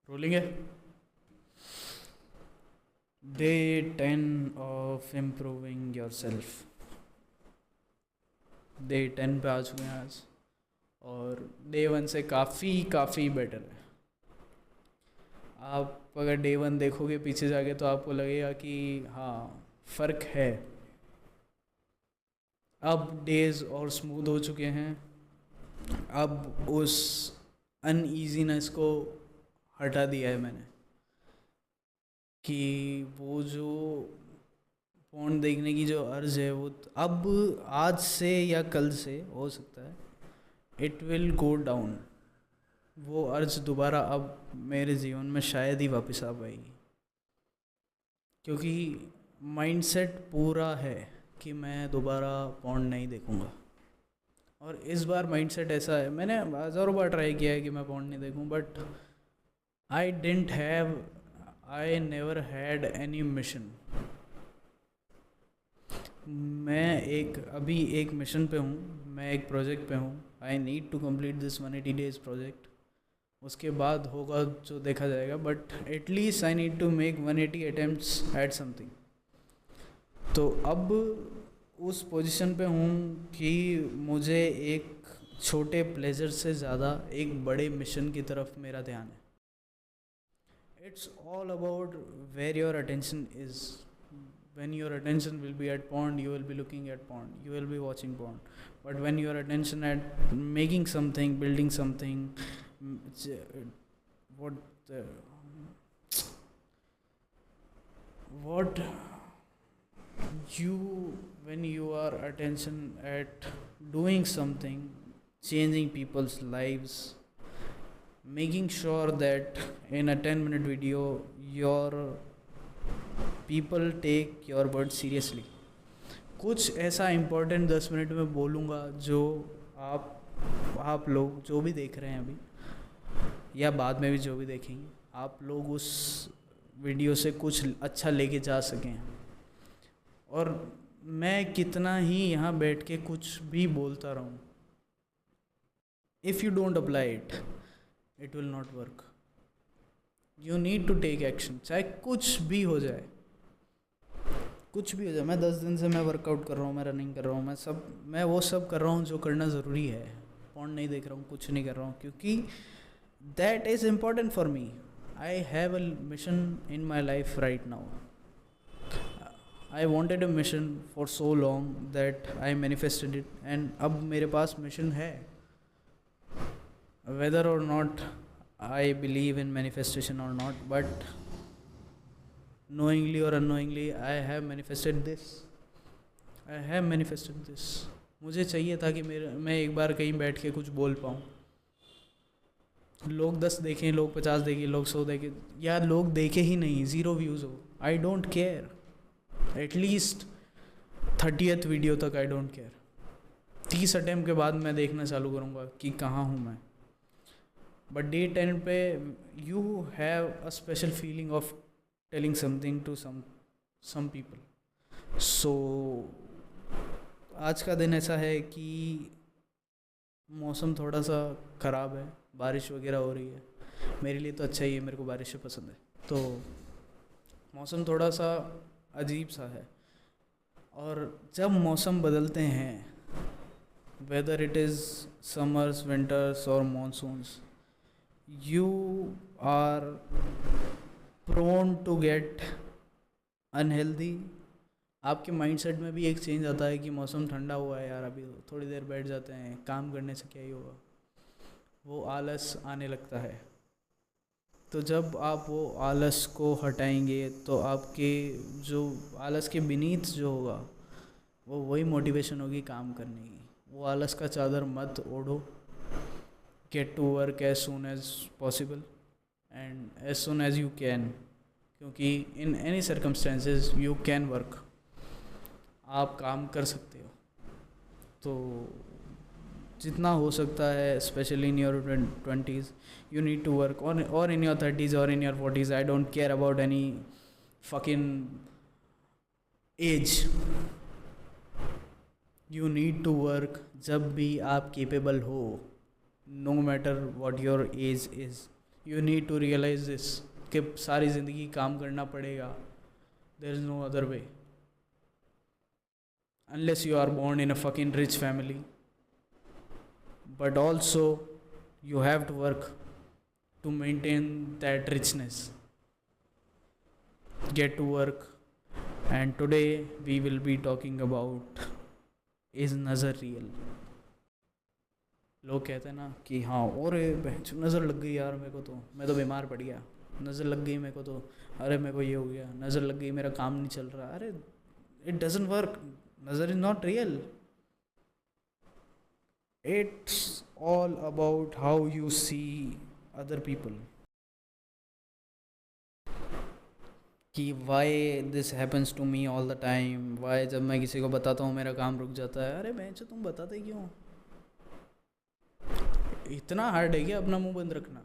Rolling है। Day 10 of improving your self. Day 10 पे आ चुके हैं आज और डे 1 से काफ़ी बेटर है। आप अगर डे 1 देखोगे पीछे जाके तो आपको लगेगा कि हाँ, फ़र्क है। अब डेज और स्मूथ हो चुके हैं। अब उस अनईजीनेस को हटा दिया है मैंने कि वो जो फोन देखने की जो अर्ज है वो अब आज से या कल से हो सकता है इट विल गो डाउन। वो अर्ज दोबारा अब मेरे जीवन में शायद ही वापस आ पाएगी, क्योंकि माइंडसेट पूरा है कि मैं दोबारा पॉर्न नहीं देखूंगा। और इस बार माइंडसेट ऐसा है, मैंने हज़ारों बार ट्राई किया है कि मैं पॉर्न नहीं देखूं, but I never had any mission. मैं अभी एक मिशन पे हूँ, मैं एक प्रोजेक्ट पे हूँ। I need to complete this 180 days project. उसके बाद होगा जो देखा जाएगा, but at least I need to make 180 attempts at something. तो अब उस पोजीशन पे हूँ कि मुझे एक छोटे प्लेजर से ज़्यादा एक बड़े मिशन की तरफ मेरा ध्यान है। It's all about where your attention is. when your attention will be at porn, you will be looking at porn, you will be watching porn. But when your attention at making something, building something, what what you when you are attention at doing something, changing people's lives, making sure that in a 10-minute video your people take your word seriously. कुछ ऐसा important 10 minute में बोलूँगा जो आप लोग जो भी देख रहे हैं अभी या बाद में भी जो भी देखेंगे, आप लोग उस वीडियो से कुछ अच्छा लेके जा सकें। और मैं कितना ही यहाँ बैठ के कुछ भी बोलता रहूँ, if you don't apply it will not work. You need to take action, चाहे कुछ भी हो जाए। मैं 10 दिन से मैं वर्कआउट कर रहा हूँ, मैं रनिंग कर रहा हूँ, मैं वो सब कर रहा हूँ जो करना ज़रूरी है। पॉर्न नहीं देख रहा हूँ, कुछ नहीं कर रहा हूँ, क्योंकि that is important for me. I have a mission in my life right now. I wanted a mission for so long that I manifested it, and अब मेरे पास मिशन है। वेदर और not I believe in manifestation or not, but knowingly or unknowingly I have manifested this. मुझे चाहिए था कि मैं एक बार कहीं बैठ के कुछ बोल पाऊँ। लोग 10 देखें, लोग 50 देखें, लोग 100 देखें, या लोग देखे ही नहीं, 0 व्यूज़ हो, I don't care. At least 30th video तक आई डोंट केयर। 30 अटैम्प्ट के बाद मैं देखना चालू करूँगा कि कहाँ हूँ मैं। बट डे 10 पे you have a special feeling of telling something to some people. So आज का दिन ऐसा है कि मौसम थोड़ा सा ख़राब है, बारिश वगैरह हो रही है। मेरे लिए तो अच्छा ही है, मेरे को बारिश पसंद है, तो मौसम थोड़ा सा अजीब सा है। और जब मौसम बदलते हैं, whether it is summers, winters और monsoons, you are prone to get unhealthy। आपके माइंडसेट में भी एक चेंज आता है कि मौसम ठंडा हुआ है यार, अभी थोड़ी देर बैठ जाते हैं, काम करने से क्या ही होगा। वो आलस आने लगता है। तो जब आप वो आलस को हटाएंगे तो आपके जो आलस के बीनीथ जो होगा वो वही मोटिवेशन होगी काम करने की। वो आलस का चादर मत ओढ़ो। Get to work as soon as possible and as soon as you can, क्योंकि in any circumstances you can work। आप काम कर सकते हो। तो जितना हो सकता है, specially in your 20s, you need to work, or in your 30s or in your 40s, I don't care about any fucking age। You need to work जब भी आप capable हो, no matter what your age is, you need to realise this कि सारी ज़िंदगी काम करना पड़ेगा. There is no other way unless you are born in a fucking rich family. But also you have to work to maintain that richness. Get to work. And today we will be talking about, is नज़र real. लोग कहते हैं ना कि हाँ और नज़र लग गई यार मेरे को, तो मैं तो बीमार पड़ गया, नज़र लग गई मेरे को, तो अरे मेरे को ये हो गया, नज़र लग गई मेरा काम नहीं चल रहा. अरे इट डजंट वर्क. नज़र is not real. It's all about how you see other people. कि why this happens to me all the time. Why जब मैं किसी को बताता हूँ मेरा काम रुक जाता है. अरे मैं तुम बताते क्यों? इतना हार्ड है क्या अपना मुंह बंद रखना?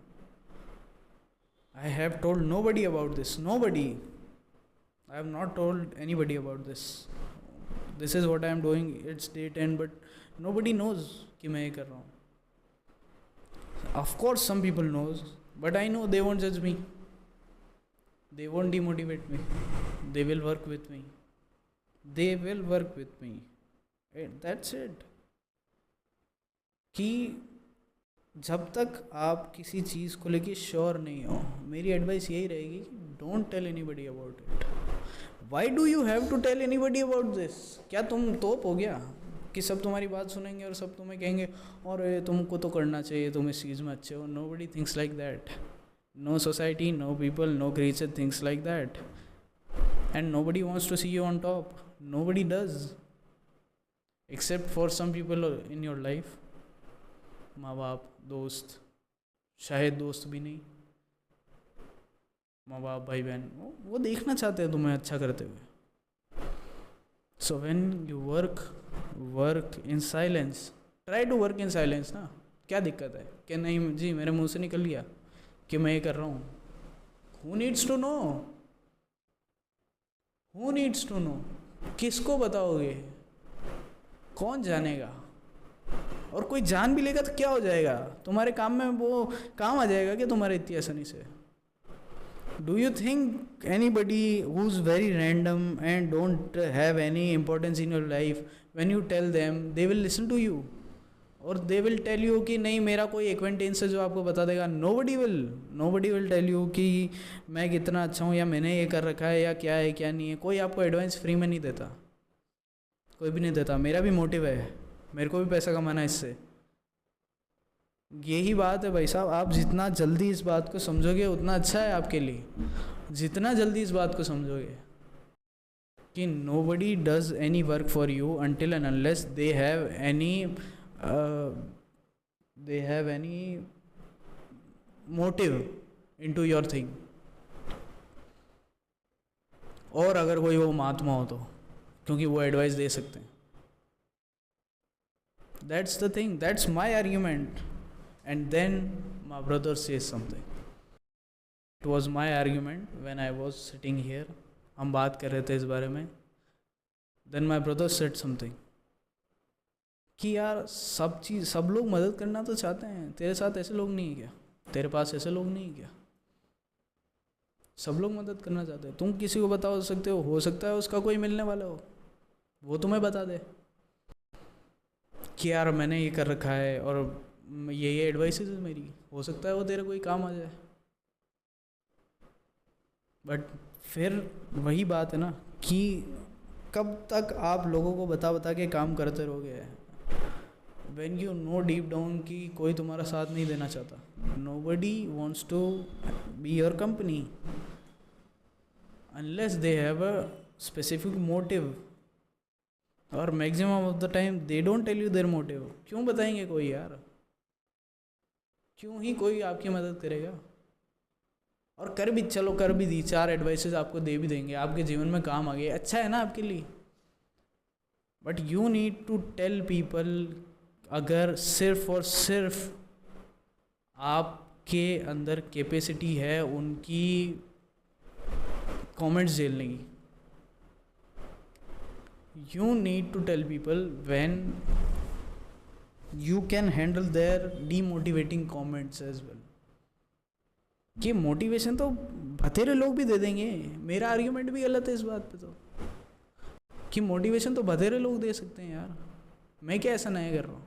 I have told nobody about this. Nobody. I have not told anybody about this. This is what I am doing. It's day 10 but nobody knows कि मैं ये कर रहा हूँ. Of course some people knows but I know they won't जज me. They won't demotivate me. They will work with me. They will work with me. And that's it. कि जब तक आप किसी चीज़ को लेके श्योर नहीं हो, मेरी एडवाइस यही रहेगी कि don't tell anybody about it. Why do you have to tell anybody about this? क्या तुम तोप हो गया कि सब तुम्हारी बात सुनेंगे और सब तुम्हें कहेंगे और तुमको तो करना चाहिए, तुम इस चीज़ में अच्छे हो? Nobody thinks like that. No society, no people, no creature thinks like that. And nobody wants to see you on top. Nobody does. Except for some people in your life. माँ बाप, दोस्त, शायद दोस्त भी नहीं, माँ बाप, भाई बहन, वो देखना चाहते हैं तुम्हें अच्छा करते हुए. So when you work in silence. Try to work in silence ना. क्या दिक्कत है कि नहीं जी मेरे मुंह से निकल गया कि मैं ये कर रहा हूँ? Who needs to know? Who needs to know? किसको बताओगे? कौन जानेगा? और कोई जान भी लेगा तो क्या हो जाएगा? तुम्हारे काम में वो काम आ जाएगा कि तुम्हारे इतनी आसानी से? Do you think anybody who's very random and don't have any importance in your life, when you tell them, they will listen to you? और दे विल टेल यू कि नहीं मेरा कोई एक्वेंटेंस है जो आपको बता देगा? नोबडी विल टेल यू कि मैं कितना अच्छा हूँ या मैंने ये कर रखा है या क्या है क्या नहीं है. कोई आपको एडवाइस फ्री में नहीं देता, कोई भी नहीं देता. मेरा भी मोटिव है, मेरे को भी पैसा कमाना है इससे. यही बात है भाई साहब. आप जितना जल्दी इस बात को समझोगे उतना अच्छा है आपके लिए. जितना जल्दी इस बात को समझोगे कि nobody does any work for you until and unless they have any motive into your thing. और अगर कोई वो महात्मा हो तो, क्योंकि वो एडवाइस दे सकते हैं. That's the thing. That's my argument. And then my brother says something. It was my argument when I was sitting here. हम बात कर रहे थे इस बारे में. Then my brother said something. कि यार सब लोग मदद करना तो चाहते हैं. तेरे साथ ऐसे लोग नहीं है क्या? तेरे पास ऐसे लोग नहीं है क्या? सब लोग मदद करना चाहते हैं. तुम किसी को बता सकते हो सकता है उसका कोई मिलने वाला हो, वो तुम्हें बता दे कि यार मैंने ये कर रखा है और ये एडवाइस है मेरी, हो सकता है वो तेरे कोई काम आ जाए. बट फिर वही बात है ना कि कब तक आप लोगों को बता के काम करते रहोगे? When you know deep down कि कोई तुम्हारा साथ नहीं देना चाहता. Nobody wants to be your company unless they have a specific motive. और maximum of the time they don't tell you their motive. क्यों बताएंगे कोई यार? क्यों ही कोई आपकी मदद करेगा? और कर भी दी, 4 एडवाइसेस आपको दे भी देंगे, आपके जीवन में काम आ गए, अच्छा है ना आपके लिए. But you need to tell people. अगर सिर्फ और सिर्फ आपके अंदर कैपेसिटी है उनकी कमेंट्स झेलने की, you need to tell people when you can handle their demotivating comments as well. कि मोटिवेशन तो बथेरे लोग भी दे देंगे। मेरा आर्ग्यूमेंट भी गलत है इस बात पे तो, कि मोटिवेशन तो बथेरे लोग दे सकते हैं यार, मैं क्या ऐसा नया कर रहा हूँ।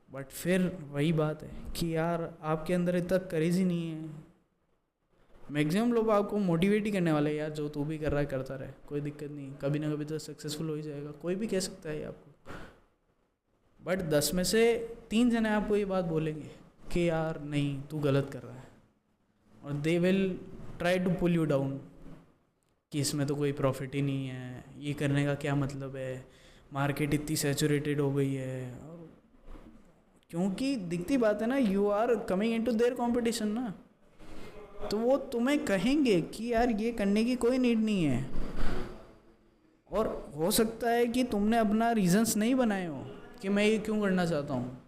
बट फिर वही बात है कि यार आपके अंदर इतना करेज ही नहीं है। मैक्सिमम लोग आपको मोटिवेट ही करने वाले हैं, यार जो तू भी कर रहा है करता रहे, कोई दिक्कत नहीं, कभी ना कभी तो सक्सेसफुल हो ही जाएगा, कोई भी कह सकता है आपको। बट 10 में से 3 जने आपको ये बात बोलेंगे कि यार नहीं तू गलत कर रहा है, और they will try to pull you down कि इसमें तो कोई प्रॉफिट ही नहीं है, ये करने का क्या मतलब है, मार्केट इतनी सैचुरेटेड हो गई है। और क्योंकि दिखती बात है ना, you are coming into their competition ना, तो वो तुम्हें कहेंगे कि यार ये करने की कोई नीड नहीं है। और हो सकता है कि तुमने अपना रीजंस नहीं बनाए हो कि मैं ये क्यों करना चाहता हूँ,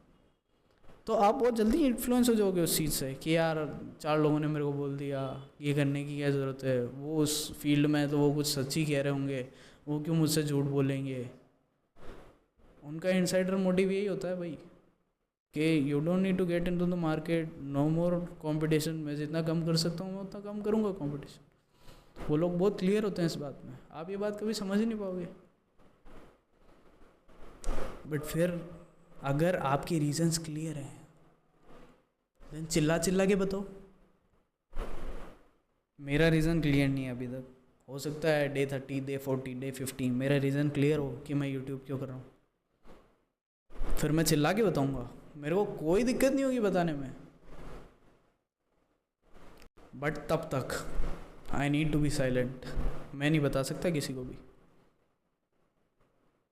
तो आप बहुत जल्दी इन्फ्लुएंस हो जाओगे उस चीज़ से कि यार 4 लोगों ने मेरे को बोल दिया ये करने की क्या ज़रूरत है, वो उस फील्ड में है तो वो कुछ सच्ची कह रहे होंगे, वो क्यों मुझसे झूठ बोलेंगे। उनका इनसाइडर मोटिव यही होता है भाई कि you don't need to get into the market, no more competition, मैं जितना कम कर सकता हूँ मैं उतना कम करूँगा कंपटीशन। वो लोग बहुत क्लियर होते हैं इस बात में, आप ये बात कभी समझ ही नहीं पाओगे। बट फिर अगर आपके रीजंस क्लियर हैं देन चिल्ला चिल्ला के बताओ। मेरा रीज़न क्लियर नहीं है अभी तक, हो सकता है डे 30, डे 40, डे 50 मेरा रीज़न क्लियर हो कि मैं यूट्यूब क्यों कर रहा हूँ, फिर मैं चिल्ला के बताऊँगा, मेरे को कोई दिक्कत नहीं होगी बताने में। बट तब तक I need to be silent, मैं नहीं बता सकता किसी को भी।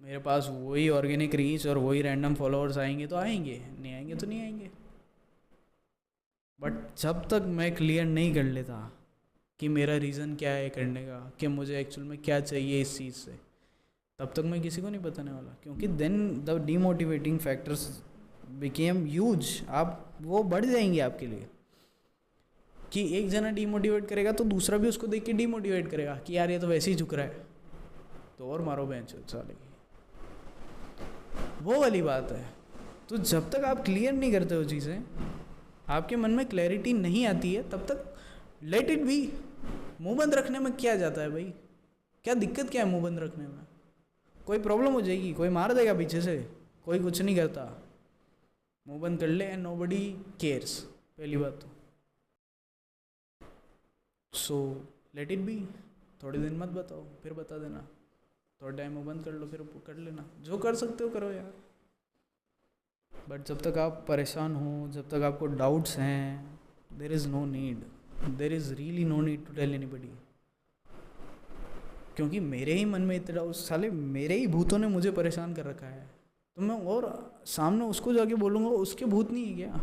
मेरे पास वही ऑर्गेनिक रीच और वही रैंडम फॉलोअर्स आएंगे तो आएंगे, नहीं आएंगे तो नहीं आएंगे। बट जब तक मैं क्लियर नहीं कर लेता कि मेरा रीज़न क्या है करने का, कि मुझे एक्चुअल में क्या चाहिए इस चीज़ से, तब तक मैं किसी को नहीं बताने वाला। क्योंकि then the demotivating factors became huge, आप वो बढ़ जाएंगे आपके लिए। कि एक जना डीमोटिवेट करेगा तो दूसरा भी उसको देख के डीमोटिवेट करेगा कि यार ये तो वैसे ही झुक रहा है, तो और मारो बेंच साले की, वो वाली बात है। तो जब तक आप क्लियर नहीं करते हो चीज़ें, आपके मन में क्लैरिटी नहीं आती है, तब तक लेट इट बी। मुंह बंद रखने में क्या जाता है भाई, क्या दिक्कत क्या है मुंह बंद रखने में, कोई प्रॉब्लम हो जाएगी, कोई मार देगा पीछे से, कोई कुछ नहीं करता, मुंह बंद कर ले एंड नोबडी केयर्स, पहली बात तो। सो लेट इट बी, थोड़े दिन मत बताओ, फिर बता देना, थोड़ा टाइम मुंह बंद कर लो, फिर कर लेना, जो कर सकते हो करो यार। बट जब तक आप परेशान हो, जब तक आपको डाउट्स हैं, there is no need, there is really no need to tell anybody. क्योंकि मेरे ही मन में इतना डाउट्स, साले मेरे ही भूतों ने मुझे परेशान कर रखा है, तो मैं और सामने उसको जाके बोलूँगा उसके भूत नहीं है क्या,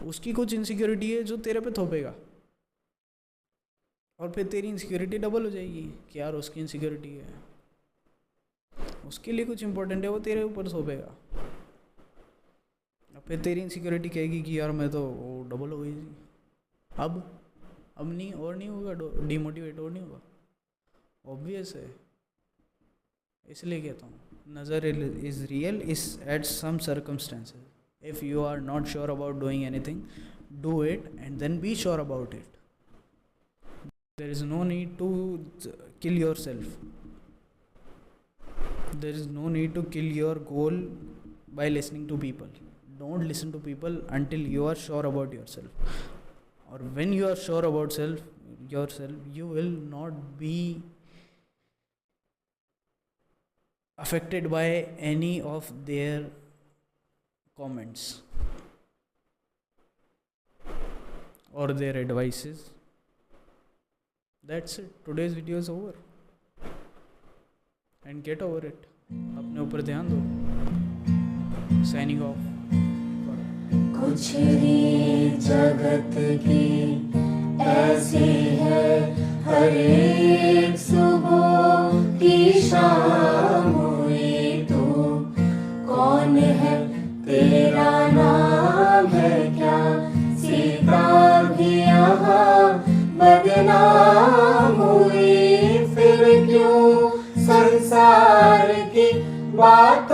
उसकी कुछ इनसिक्योरिटी है जो तेरे पे थोपेगा, और फिर तेरी इनसिक्योरिटी डबल हो जाएगी कि यार उसकी इनसिक्योरिटी है, उसके लिए कुछ इंपॉर्टेंट है, वो तेरे ऊपर थोपेगा। फिर तेरी इनसिक्योरिटी कहेगी कि यार मैं तो वो डबल हो गई थी, अब नहीं और नहीं होगा, डीमोटिवेट और नहीं होगा, ऑब्वियस है। इसलिए कहता हूँ नज़र is real is at some circumstances, if you are not sure about doing anything, do it and then be sure about it. There is no need to kill yourself, there is no need to kill your goal by listening to people. Don't listen to people until you are sure about yourself. Or when you are sure about yourself, you will not be affected by any of their comments or their advices. That's it. Today's video is over. And get over it. अपने ऊपर ध्यान दो. Signing off. कुछ ही जगत की ऐसी है, हर एक सुबह की शाम हुई तू, कौन है तेरा नाम है क्या, सीता भी यहाँ बदनाम हुई, फिर क्यों संसार की बात